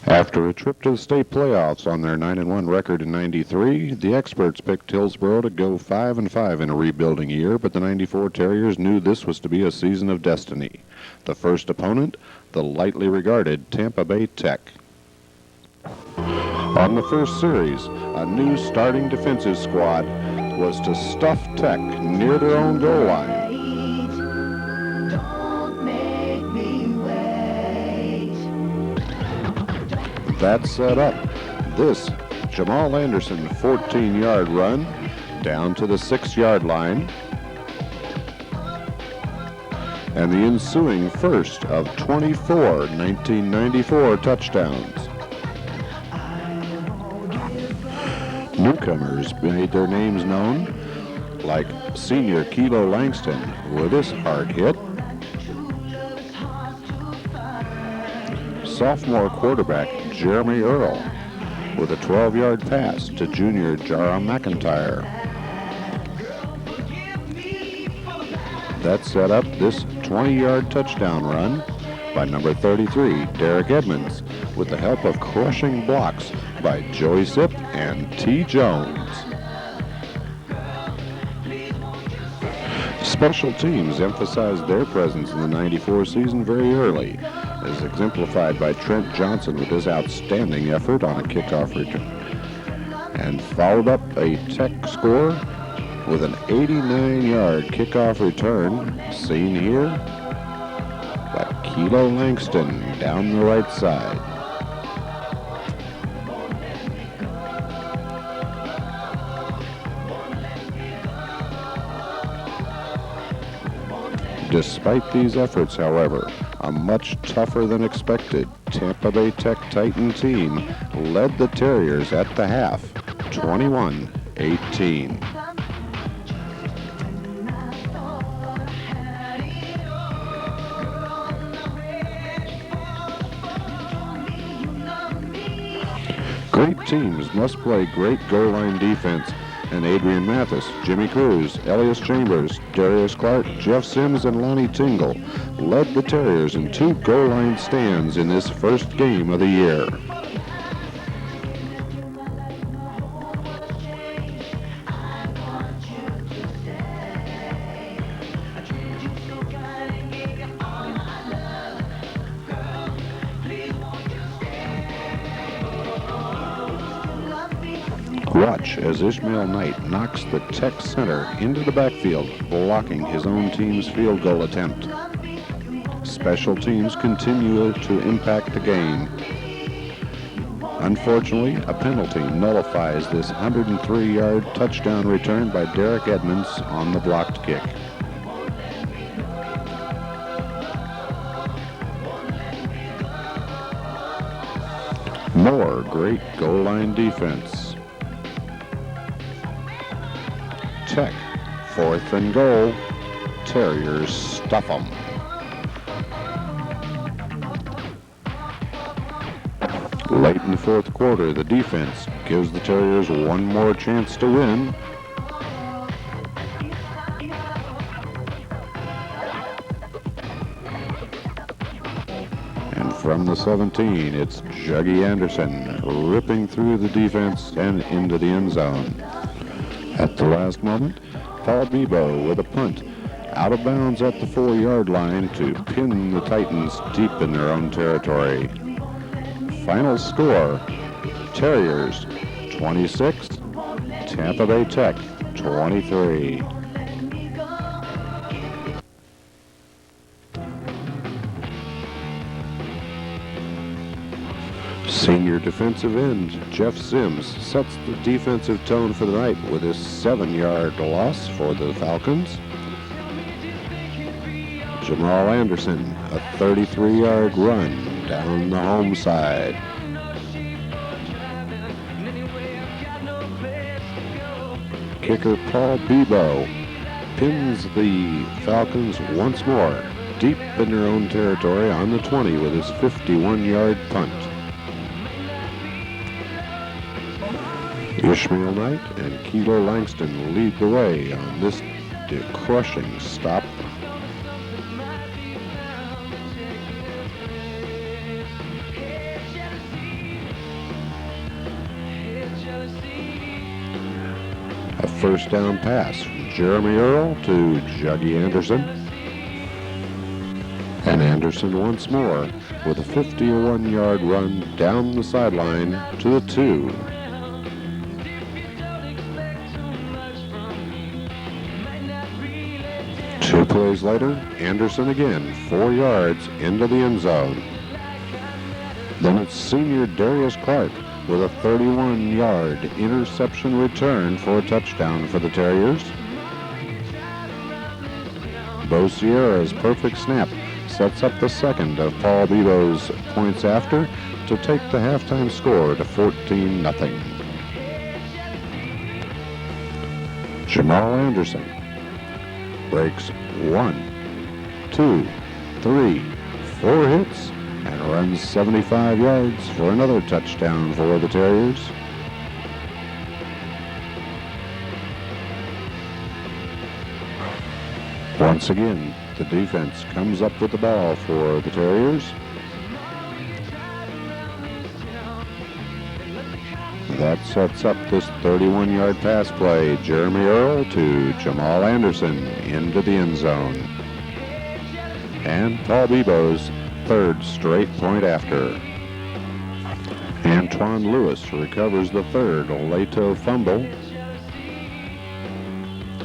After a trip to the state playoffs on their 9-1 record in '93, the experts picked Hillsboro to go 5-5 in a rebuilding year, but the '94 Terriers knew this was to be a season of destiny. The first opponent, the lightly regarded Tampa Bay Tech. On the first series, a new starting defensive squad was to stuff Tech near their own goal line. That set up this Jamall Anderson 14-yard run down to the 6-yard line, and the ensuing first of 24 1994 touchdowns. Newcomers made their names known, like senior Kelo Langston with his hard hit, sophomore quarterback Jeremy Earl with a 12-yard pass to junior Jara McIntyre. That set up this 20-yard touchdown run by number 33, Derek Edmonds, with the help of crushing blocks by Joey Sipp and T. Jones. Special teams emphasized their presence in the '94 season very early, as exemplified by Trent Johnson with his outstanding effort on a kickoff return, and followed up a Tech score with an 89-yard kickoff return, seen here by Kelo Langston down the right side. Despite these efforts, however, a much tougher than expected Tampa Bay Tech Titan team led the Terriers at the half, 21-18. Great teams must play great goal line defense, and Adrian Mathis, Jimmy Cruz, Elias Chambers, Darius Clark, Jeff Sims, and Lonnie Tingle led the Terriers in 2 goal line stands in this first game of the year. Watch as Ishmael Knight knocks the Tech center into the backfield, blocking his own team's field goal attempt. Special teams continue to impact the game. Unfortunately, a penalty nullifies this 103-yard touchdown return by Derek Edmonds on the blocked kick. More great goal line defense. Tech, 4th and goal. Terriers stuff them. Late in the 4th quarter, the defense gives the Terriers one more chance to win. And from the 17, it's Juggy Anderson ripping through the defense and into the end zone. At the last moment, Paul Bebo with a punt out of bounds at the 4-yard line to pin the Titans deep in their own territory. Final score, Terriers 26, Tampa Bay Tech 23. Senior defensive end Jeff Sims sets the defensive tone for the night with his 7-yard loss for the Falcons. Jamall Anderson, a 33-yard run down the home side. Kicker Paul Bebo pins the Falcons once more deep in their own territory on the 20 with his 51-yard punt. Ishmael Knight and Kelo Langston lead the way on this crushing stop. A first down pass from Jeremy Earl to Juggy Anderson. And Anderson once more with a 51-yard run down the sideline to the 2. Two plays later, Anderson again, 4 yards into the end zone. Then it's senior Darius Clark with a 31-yard interception return for a touchdown for the Terriers. Bo Sierra's perfect snap sets up the second of Paul Bebo's points after to take the halftime score to 14-0. Jamall Anderson breaks 1, 2, 3, 4 hits and runs 75 yards for another touchdown for the Terriers. Once again, the defense comes up with the ball for the Terriers. That sets up this 31-yard pass play. Jeremy Earl to Jamall Anderson into the end zone. And Paul Bebo's third straight point after. Antwuan Lewis recovers the third Leto fumble.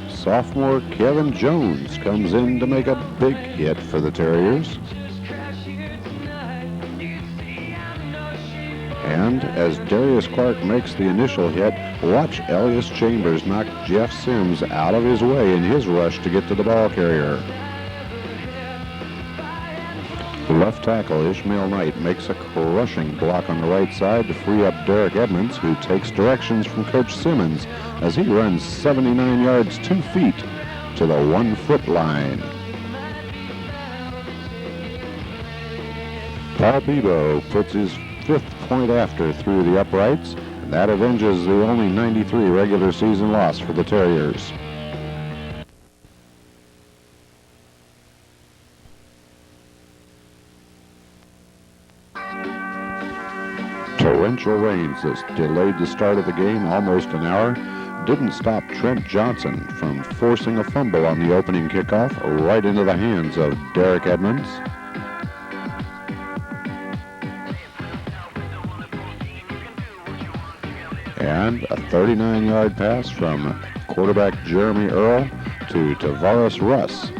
Sophomore Kevin Jones comes in to make a big hit for the Terriers. And as Darius Clark makes the initial hit, watch Elias Chambers knock Jeff Sims out of his way in his rush to get to the ball carrier. Left tackle Ishmael Knight makes a crushing block on the right side to free up Derek Edmonds, who takes directions from Coach Simmons as he runs 79 yards 2 feet to the 1-foot line. Paul Bebo puts his 5th point after through the uprights, and that avenges the only 93 regular season loss for the Terriers. Torrential rains that delayed the start of the game almost an hour didn't stop Trent Johnson from forcing a fumble on the opening kickoff right into the hands of Derek Edmonds. And a 39-yard pass from quarterback Jeremy Earl to Tavares Russ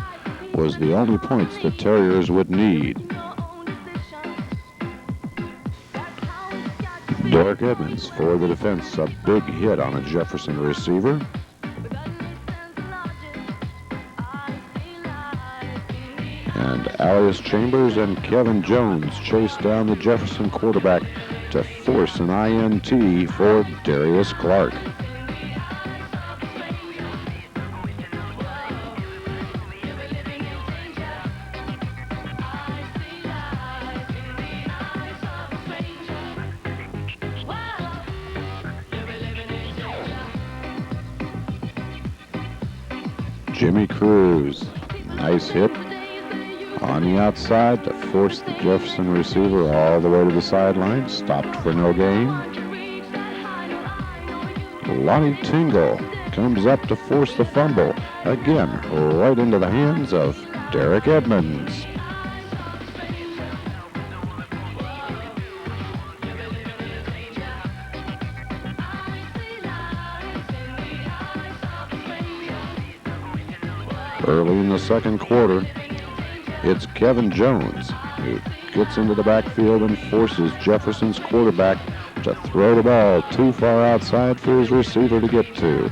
was the only points the Terriers would need. Derek Edmonds for the defense, a big hit on a Jefferson receiver. And Elias Chambers and Kevin Jones chase down the Jefferson quarterback to force an INT for Darius Clark. Jimmy Cruz, nice hit on the outside to force the Jefferson receiver all the way to the sideline, stopped for no gain. Lonnie Tingle comes up to force the fumble, again right into the hands of Derek Edmonds. Early in the second quarter, it's Kevin Jones who gets into the backfield and forces Jefferson's quarterback to throw the ball too far outside for his receiver to get to.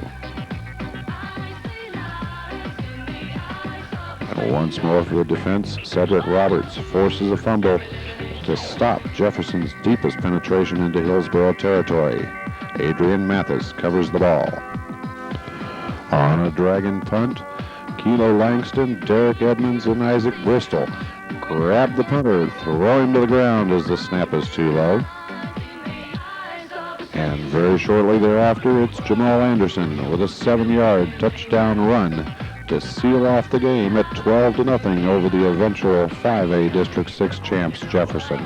And once more for the defense, Cedric Roberts forces a fumble to stop Jefferson's deepest penetration into Hillsborough territory. Adrian Mathis covers the ball. On a dragon punt, Kelo, Langston, Derek Edmonds, and Isaac Bristol grab the punter, throw him to the ground as the snap is too low. And very shortly thereafter, it's Jamall Anderson with a 7-yard touchdown run to seal off the game at 12-0 over the eventual 5A District 6 champs Jefferson.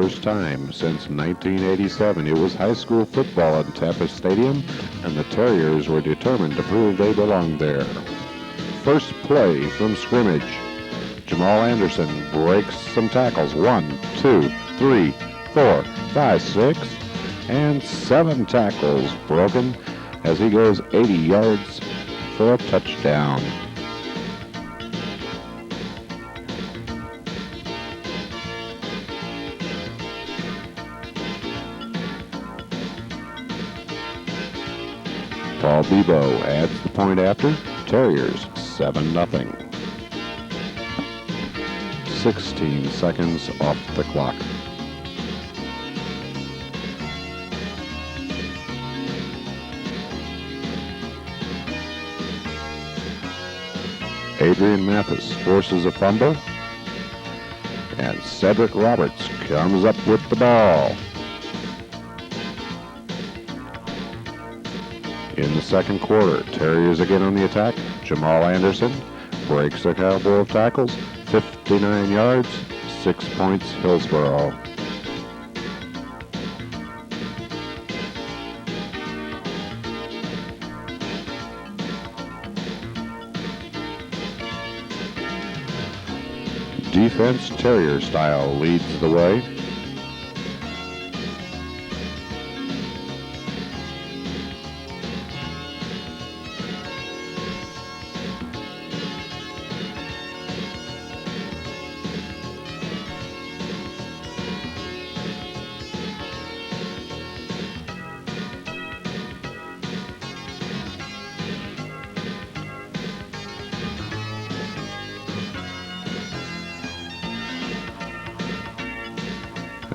first time since 1987. It was high school football at Tampa Stadium, and the Terriers were determined to prove they belonged there. First play from scrimmage. Jamall Anderson breaks some tackles. 1, 2, 3, 4, 5, 6, and 7 tackles broken as he goes 80 yards for a touchdown. Paul Bebo adds the point after. Terriers 7-0. 16 seconds off the clock. Adrian Mathis forces a fumble, and Cedric Roberts comes up with the ball. In the second quarter, Terriers again on the attack. Jamall Anderson breaks a couple of tackles, 59 yards, 6 points Hillsborough. Defense Terrier style leads the way.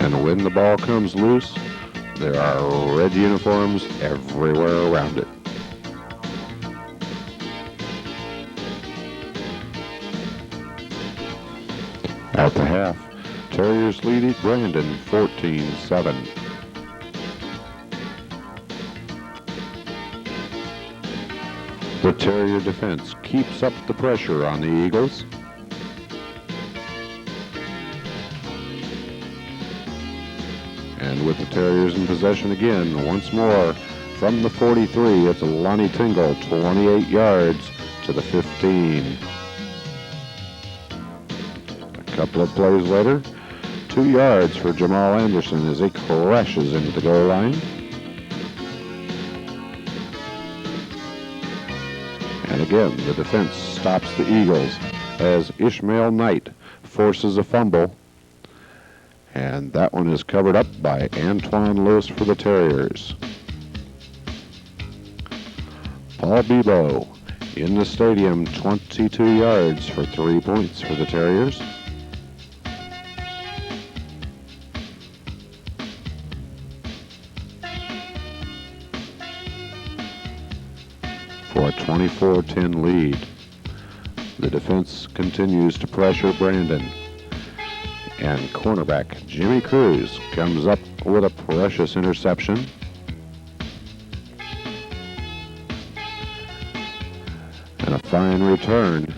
And when the ball comes loose, there are red uniforms everywhere around it. At the half, Terriers lead Brandon 14-7. The Terrier defense keeps up the pressure on the Eagles. And with the Terriers in possession again, once more, from the 43, it's Lonnie Tingle, 28 yards to the 15. A couple of plays later, 2 yards for Jamall Anderson as he crashes into the goal line. And again, the defense stops the Eagles as Ishmael Knight forces a fumble. And that one is covered up by Antwuan Lewis for the Terriers. Paul Bebo in the stadium, 22 yards for 3 points for the Terriers. For a 24-10 lead. The defense continues to pressure Brandon. And cornerback Jimmy Cruz comes up with a precious interception. And a fine return,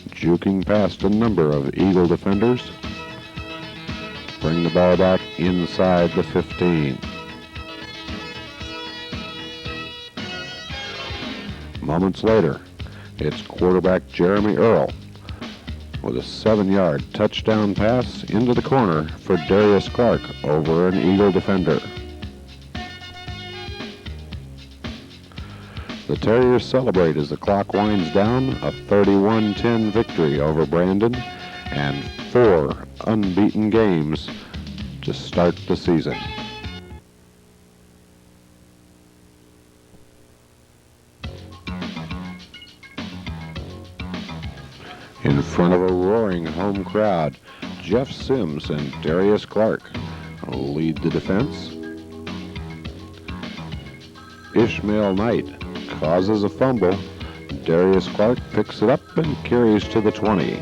juking past a number of Eagle defenders. Bring the ball back inside the 15. Moments later, it's quarterback Jeremy Earl with a 7-yard touchdown pass into the corner for Darius Clark over an Eagle defender. The Terriers celebrate as the clock winds down, a 31-10 victory over Brandon, and 4 unbeaten games to start the season. In front of a roaring home crowd, Jeff Sims and Darius Clark lead the defense. Ishmael Knight causes a fumble. Darius Clark picks it up and carries to the 20.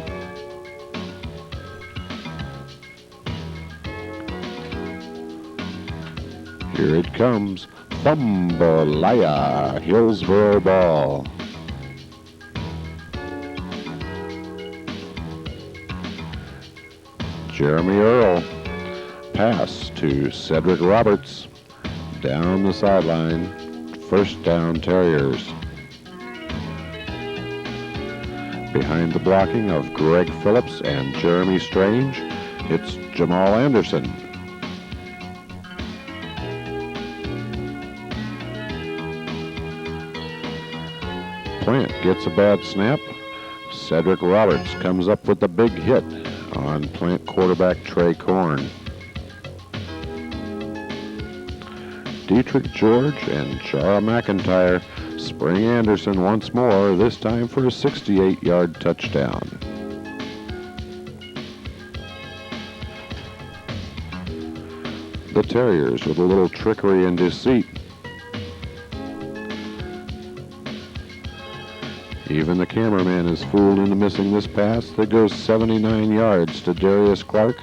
Here it comes. Fumbalaya, Hillsborough ball. Jeremy Earl pass to Cedric Roberts. Down the sideline. First down, Terriers. Behind the blocking of Greg Phillips and Jeremy Strange, it's Jamall Anderson. Plant gets a bad snap. Cedric Roberts comes up with the big hit on Plant quarterback Trey Korn. Dietrich George and Jara McIntyre spring Anderson once more, this time for a 68-yard touchdown. The Terriers with a little trickery and deceit. Even the cameraman is fooled into missing this pass that goes 79 yards to Darius Clark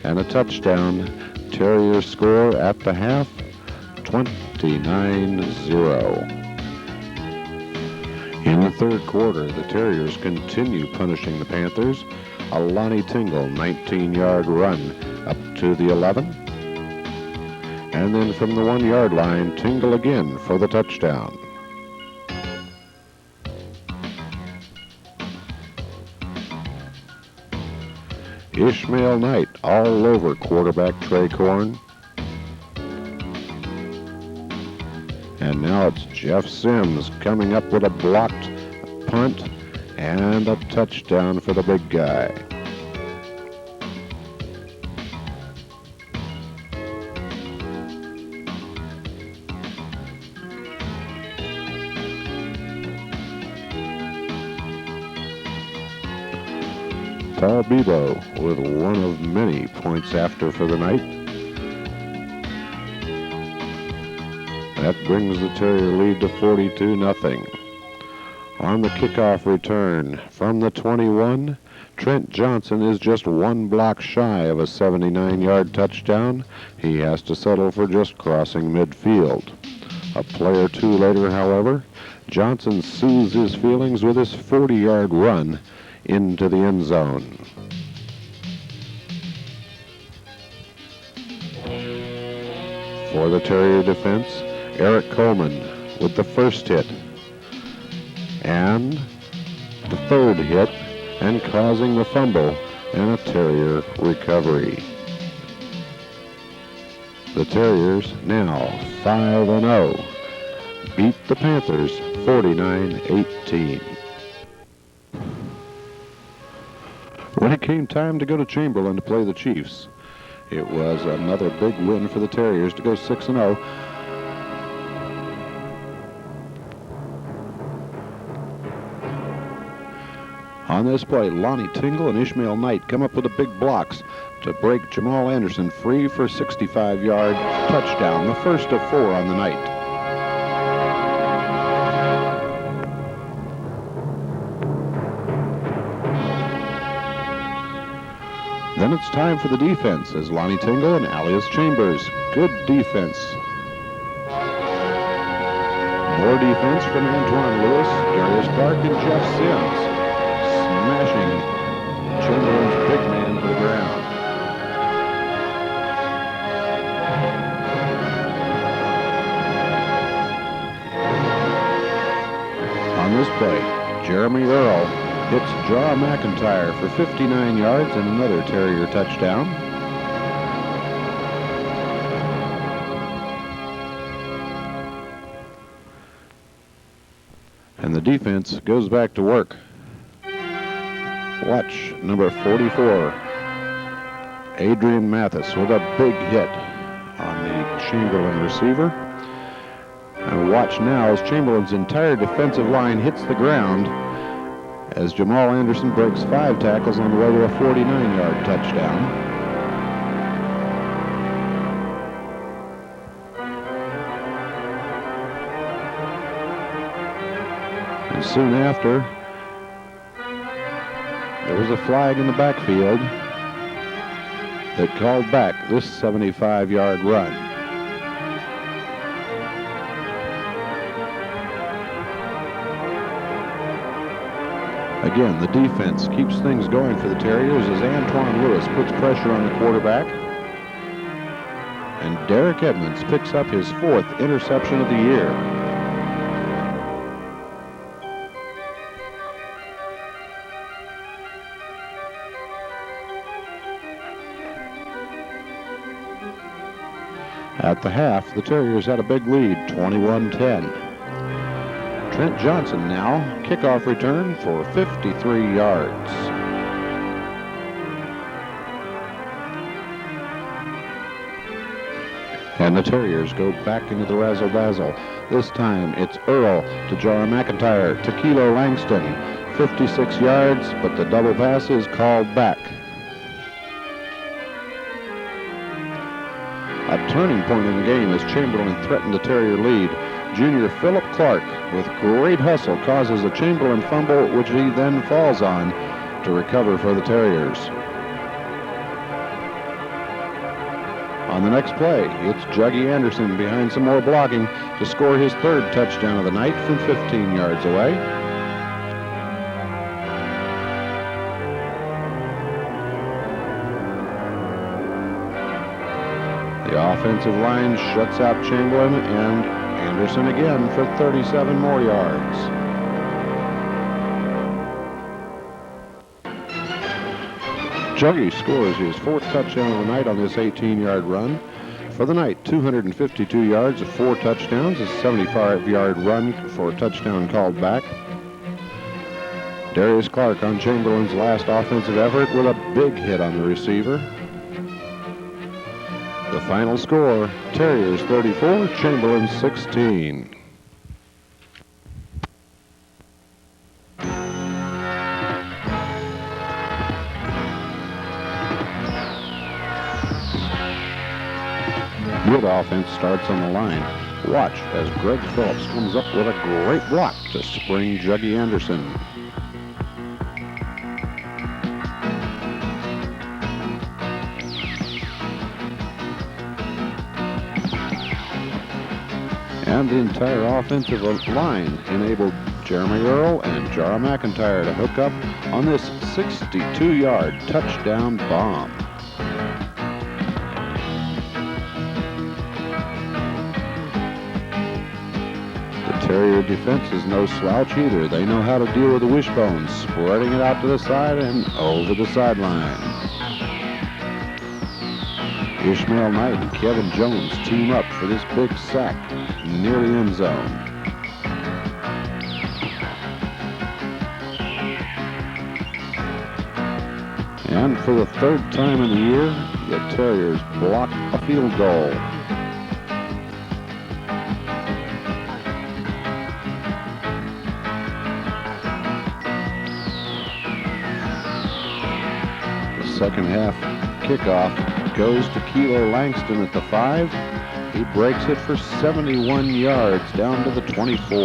and a touchdown. Terriers score at the half, 29-0. In the third quarter, the Terriers continue punishing the Panthers. A Lonnie Tingle 19-yard run up to the 11. And then from the 1-yard line, Tingle again for the touchdown. Ishmael Knight all over quarterback Trey Korn. And now it's Jeff Sims coming up with a blocked punt and a touchdown for the big guy. Paul Bebo with one of many points after for the night. That brings the Terrier lead to 42-0. On the kickoff return from the 21, Trent Johnson is just one block shy of a 79-yard touchdown. He has to settle for just crossing midfield. A play or two later, however, Johnson soothes his feelings with his 40-yard run into the end zone. For the Terrier defense, Eric Coleman with the first hit and the third hit and causing the fumble and a Terrier recovery. The Terriers now 5-0, beat the Panthers 49-18. When it came time to go to Chamberlain to play the Chiefs, it was another big win for the Terriers to go 6-0. On this play, Lonnie Tingle and Ishmael Knight come up with the big blocks to break Jamall Anderson free for a 65-yard touchdown, the first of 4 on the night. Then it's time for the defense as Lonnie Tingle and Alias Chambers. Good defense. More defense from Antwuan Lewis, Darius Clark, and Jeff Sims. Smashing Chamberlain's big man to the ground. On this play, Jeremy Earl hits Jara McIntyre for 59 yards and another Terrier touchdown. And the defense goes back to work. Watch number 44, Adrian Mathis with a big hit on the Chamberlain receiver. And watch now as Chamberlain's entire defensive line hits the ground as Jamall Anderson breaks 5 tackles on the way to a 49-yard touchdown. And soon after, there was a flag in the backfield that called back this 75-yard run. Again, the defense keeps things going for the Terriers as Antwuan Lewis puts pressure on the quarterback. and Derek Edmonds picks up his 4th interception of the year. At the half, the Terriers had a big lead, 21-10. Trent Johnson now, kickoff return for 53 yards. And the Terriers go back into the razzle-dazzle. This time it's Earl to Jara McIntyre to Kelo Langston. 56 yards, but the double pass is called back. A turning point in the game as Chamberlain threatened the Terrier lead. Junior Philip Clark, with great hustle, causes a Chamberlain fumble, which he then falls on to recover for the Terriers. On the next play, it's Juggy Anderson behind some more blocking to score his 3rd touchdown of the night from 15 yards away. The offensive line shuts out Chamberlain and Anderson again for 37 more yards. Juggy scores his 4th touchdown of the night on this 18-yard run. For the night, 252 yards of 4 touchdowns, a 75-yard run for a touchdown called back. Darius Clark on Chamberlain's last offensive effort with a big hit on the receiver. The final score, Terriers 34, Chamberlain 16. Good offense starts on the line. Watch as Greg Phillips comes up with a great block to spring Juggy Anderson. And the entire offensive line enabled Jeremy Earl and Jara McIntyre to hook up on this 62-yard touchdown bomb. The Terrier defense is no slouch either. They know how to deal with the wishbone, spreading it out to the side and over the sideline. Ishmael Knight and Kevin Jones team up for this big sack near the end zone. And for the 3rd time in the year, the Terriers block a field goal. The second half kickoff goes to Kelo Langston at the 5. He breaks it for 71 yards down to the 24.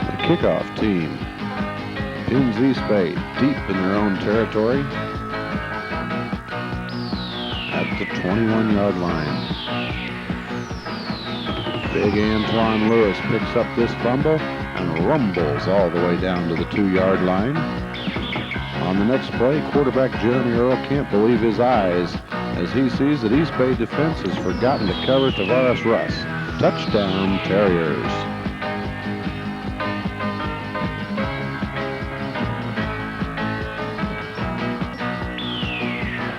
The kickoff team pins East Bay deep in their own territory at the 21-yard line. Big Antwuan Lewis picks up this fumble and rumbles all the way down to the 2-yard line. On the next play, quarterback Jeremy Earl can't believe his eyes as he sees that East Bay defense has forgotten to cover Tavares Russ. Touchdown, Terriers.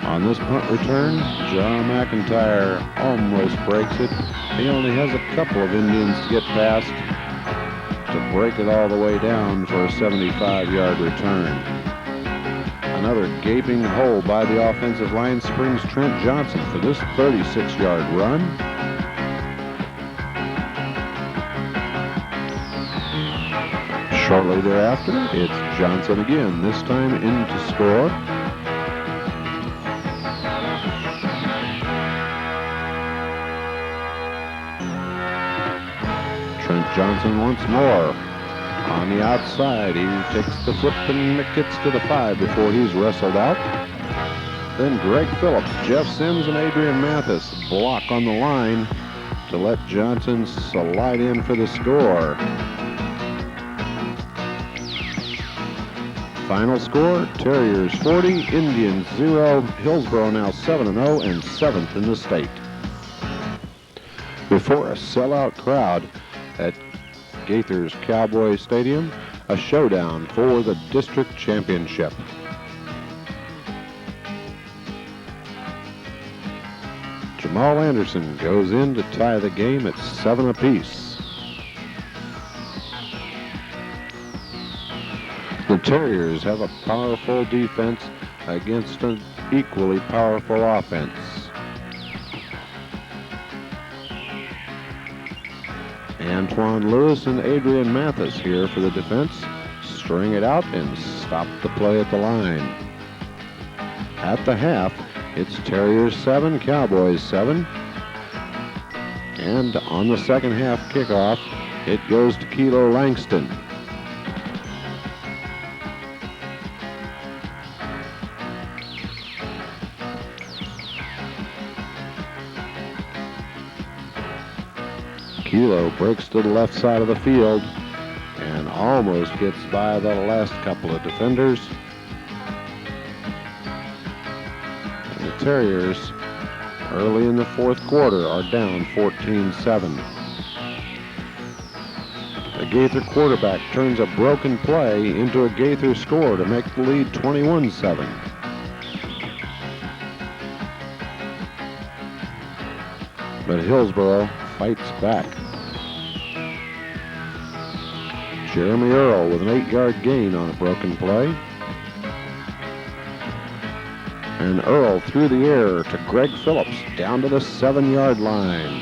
On this punt return, Jara McIntyre almost breaks it. He only has a couple of Indians to get past to break it all the way down for a 75-yard return. Another gaping hole by the offensive line springs Trent Johnson for this 36-yard run. Shortly thereafter, it's Johnson again, this time in to score. Trent Johnson once more. On the outside, he takes the flip and gets to the 5 before he's wrestled out. Then Greg Phillips, Jeff Sims, and Adrian Mathis block on the line to let Johnson slide in for the score. Final score, Terriers 40, Indians 0, Hillsboro now 7-0 and 7th in the state. Before a sellout crowd at Gaither's Cowboys Stadium, a showdown for the district championship. Jamall Anderson goes in to tie the game at 7 apiece. The Terriers have a powerful defense against an equally powerful offense. Antwuan Lewis and Adrian Mathis here for the defense. String it out and stop the play at the line. At the half, it's Terriers 7, Cowboys 7. And on the second half kickoff, it goes to Kelo Langston. Kelo breaks to the left side of the field and almost gets by the last couple of defenders. And the Terriers, early in the fourth quarter, are down 14-7. The Gaither quarterback turns a broken play into a Gaither score to make the lead 21-7. But Hillsboro fights back. Jeremy Earl with an 8-yard gain on a broken play. And Earl through the air to Greg Phillips down to the 7-yard line.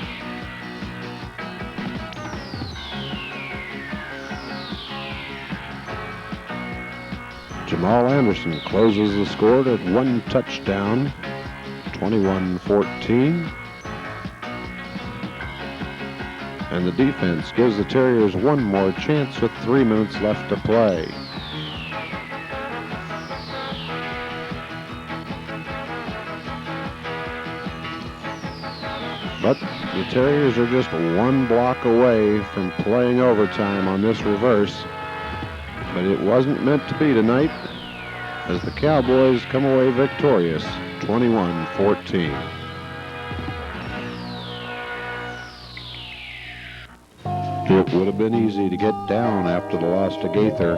Jamall Anderson closes the score to 1 touchdown, 21-14. And the defense gives the Terriers one more chance with 3 minutes left to play. But the Terriers are just 1 block away from playing overtime on this reverse. But it wasn't meant to be tonight, as the Cowboys come away victorious, 21-14. It would have been easy to get down after the loss to Gaither,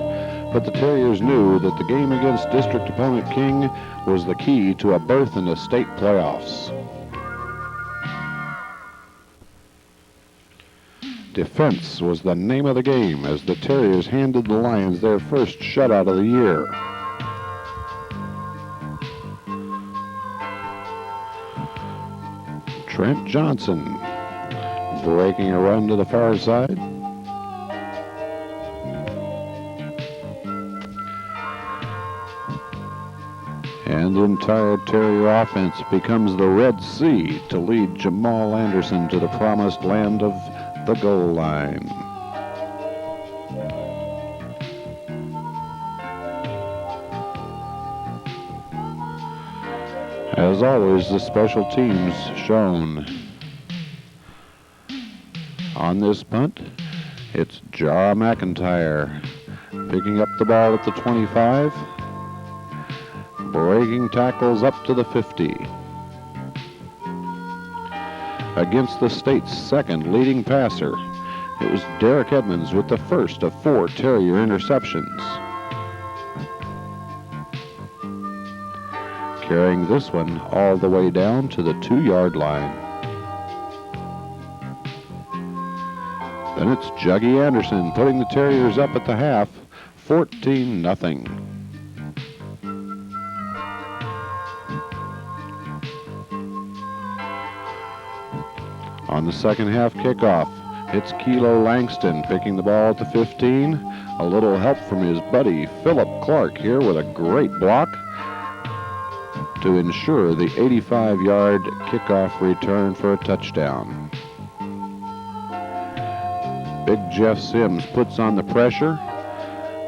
but the Terriers knew that the game against district opponent King was the key to a berth in the state playoffs. Defense was the name of the game as the Terriers handed the Lions their first shutout of the year. Trent Johnson breaking a run to the far side. And the entire Terrier offense becomes the Red Sea to lead Jamall Anderson to the promised land of the goal line. As always, the special teams shown. On this punt, it's Jara McIntyre picking up the ball at the 25, breaking tackles up to the 50. Against the state's second leading passer, it was Derek Edmonds with the first of 4 Terrier interceptions. Carrying this one all the way down to the 2-yard line. Then it's Juggy Anderson putting the Terriers up at the half, 14-0. On the second half kickoff, it's Kelo Langston picking the ball at the 15. A little help from his buddy Philip Clark here with a great block to ensure the 85-yard kickoff return for a touchdown. Big Jeff Sims puts on the pressure.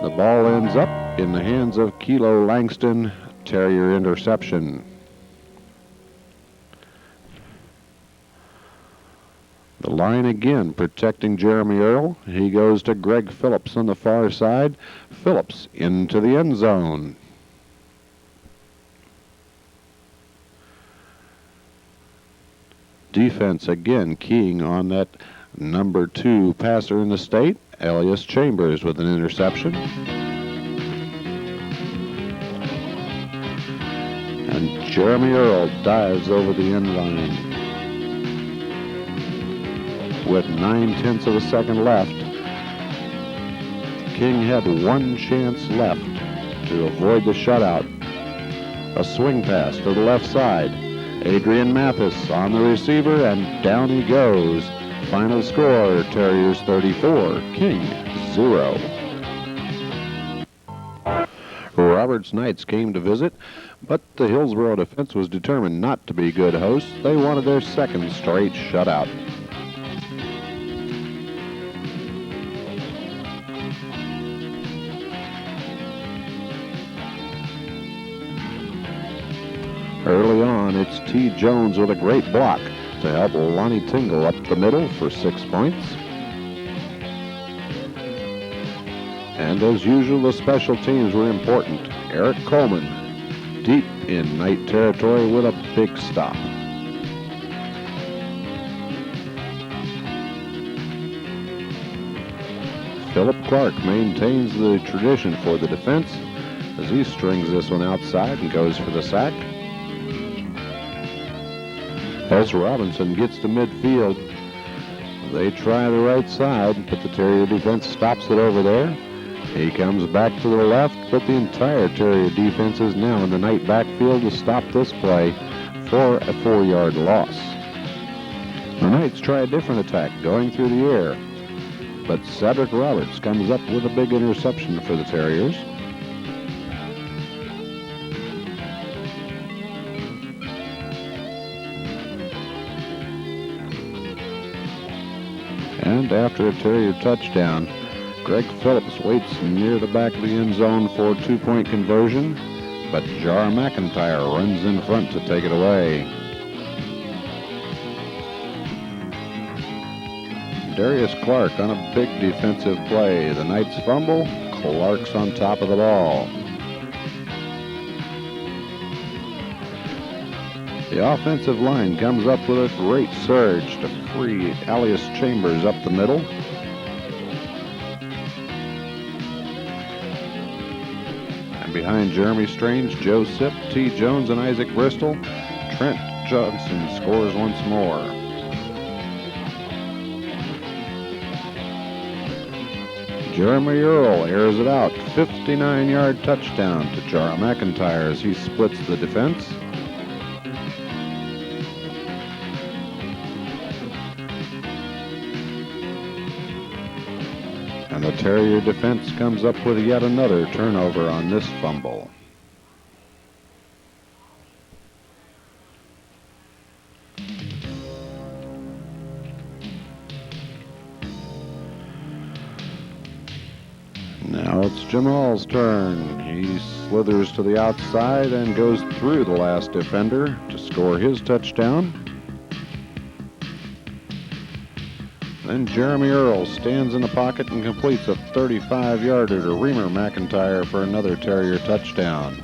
The ball ends up in the hands of Kelo Langston, Terrier interception. The line again protecting Jeremy Earl. He goes to Greg Phillips on the far side. Phillips into the end zone. Defense again keying on that number 2 passer in the state, Elias Chambers, with an interception. And Jeremy Earl dives over the end line. With 9/10 of a second left, King had one chance left to avoid the shutout. A swing pass to the left side. Adrian Mathis on the receiver, and down he goes. Final score, Terriers 34, King 0. Roberts Knights came to visit, but the Hillsboro defense was determined not to be good hosts. They wanted their second straight shutout. Early on, it's T. Jones with a great block to help Lonnie Tingle up the middle for 6 points. And as usual, the special teams were important. Eric Coleman, deep in Knight territory with a big stop. Philip Clark maintains the tradition for the defense as he strings this one outside and goes for the sack. As Robinson gets to midfield, they try the right side, but the Terrier defense stops it over there. He comes back to the left, but the entire Terrier defense is now in the Knight backfield to stop this play for a 4-yard loss. The Knights try a different attack, going through the air, but Cedric Roberts comes up with a big interception for the Terriers. And after a Terrier touchdown, Greg Phillips waits near the back of the end zone for a 2-point conversion, but Jar McIntyre runs in front to take it away. Darius Clark on a big defensive play. The Knights fumble, Clark's on top of the ball. The offensive line comes up with a great surge to free Elias Chambers up the middle. And behind Jeremy Strange, Joe Sipp, T. Jones, and Isaac Bristol, Trent Johnson scores once more. Jeremy Earl airs it out. 59-yard touchdown to Jar McIntyre as he splits the defense. And the Terrier defense comes up with yet another turnover on this fumble. Now it's Jamall's turn. He slithers to the outside and goes through the last defender to score his touchdown. Then Jeremy Earl stands in the pocket and completes a 35-yarder to Reamer McIntyre for another Terrier touchdown.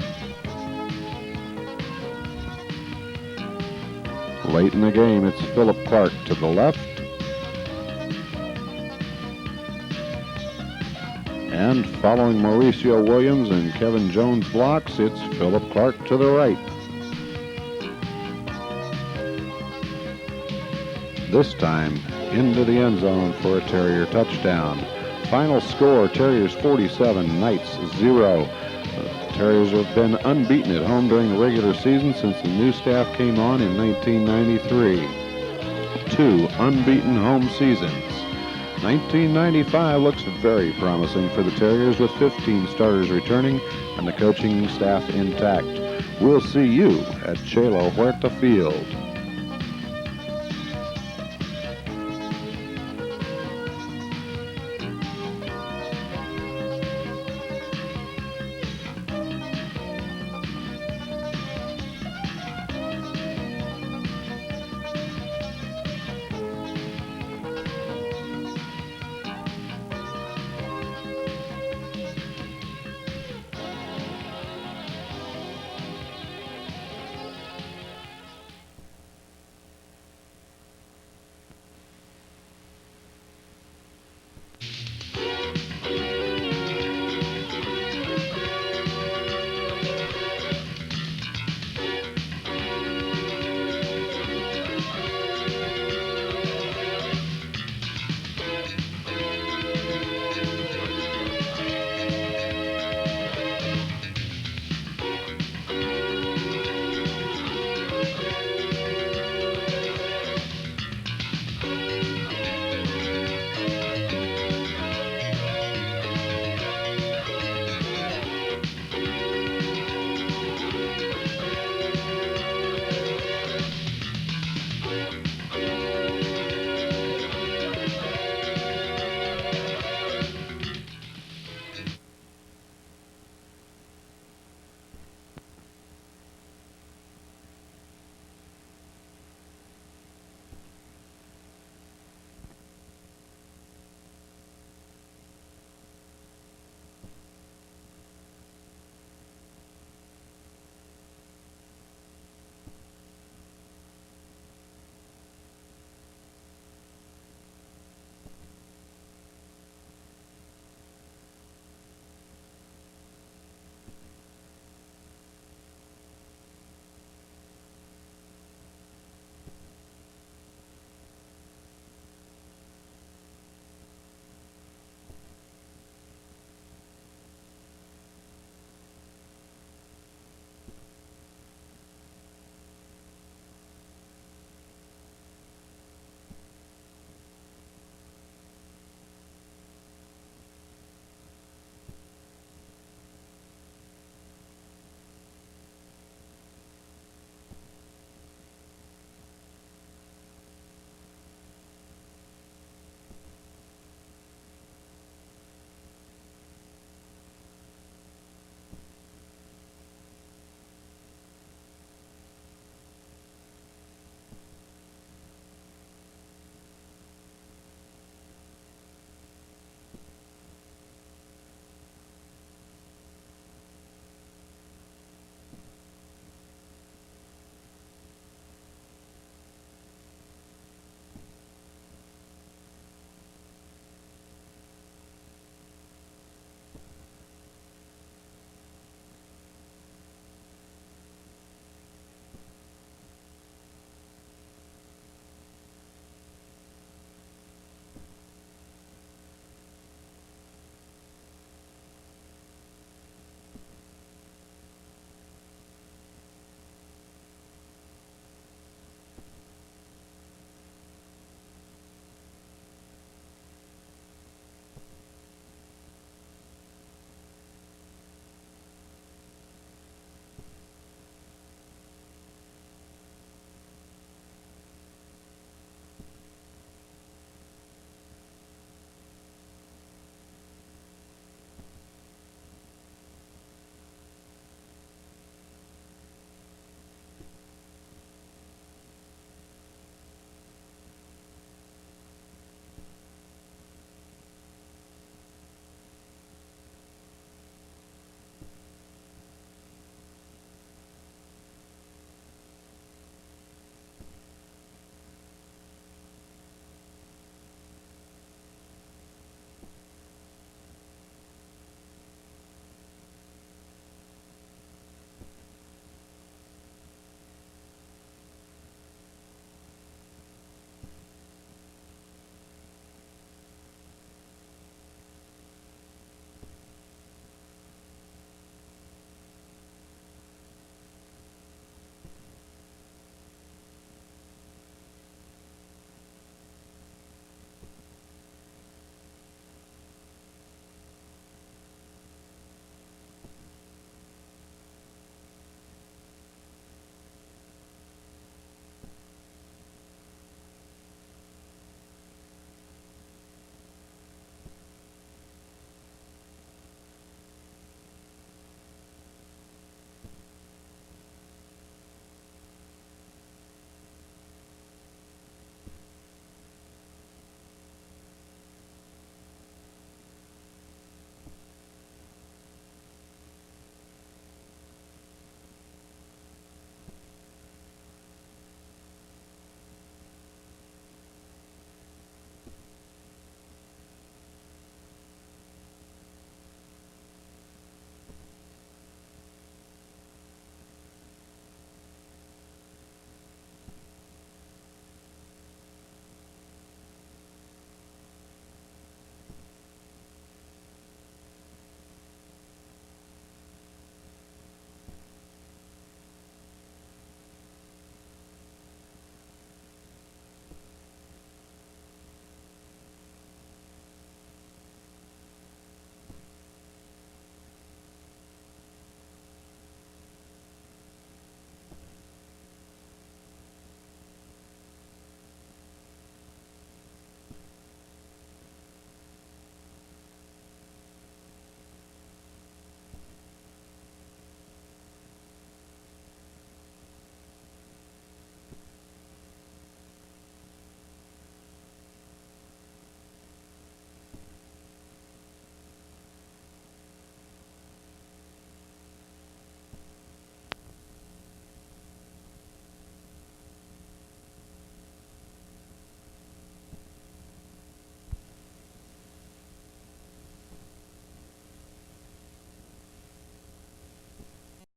Late in the game, it's Philip Clark to the left. And following Mauricio Williams and Kevin Jones blocks, it's Philip Clark to the right. This time, into the end zone for a Terrier touchdown. Final score, Terriers 47, Knights 0. The Terriers have been unbeaten at home during the regular season since the new staff came on in 1993. 2 unbeaten home seasons. 1995 looks very promising for the Terriers with 15 starters returning and the coaching staff intact. We'll see you at Kelo Huerta Field.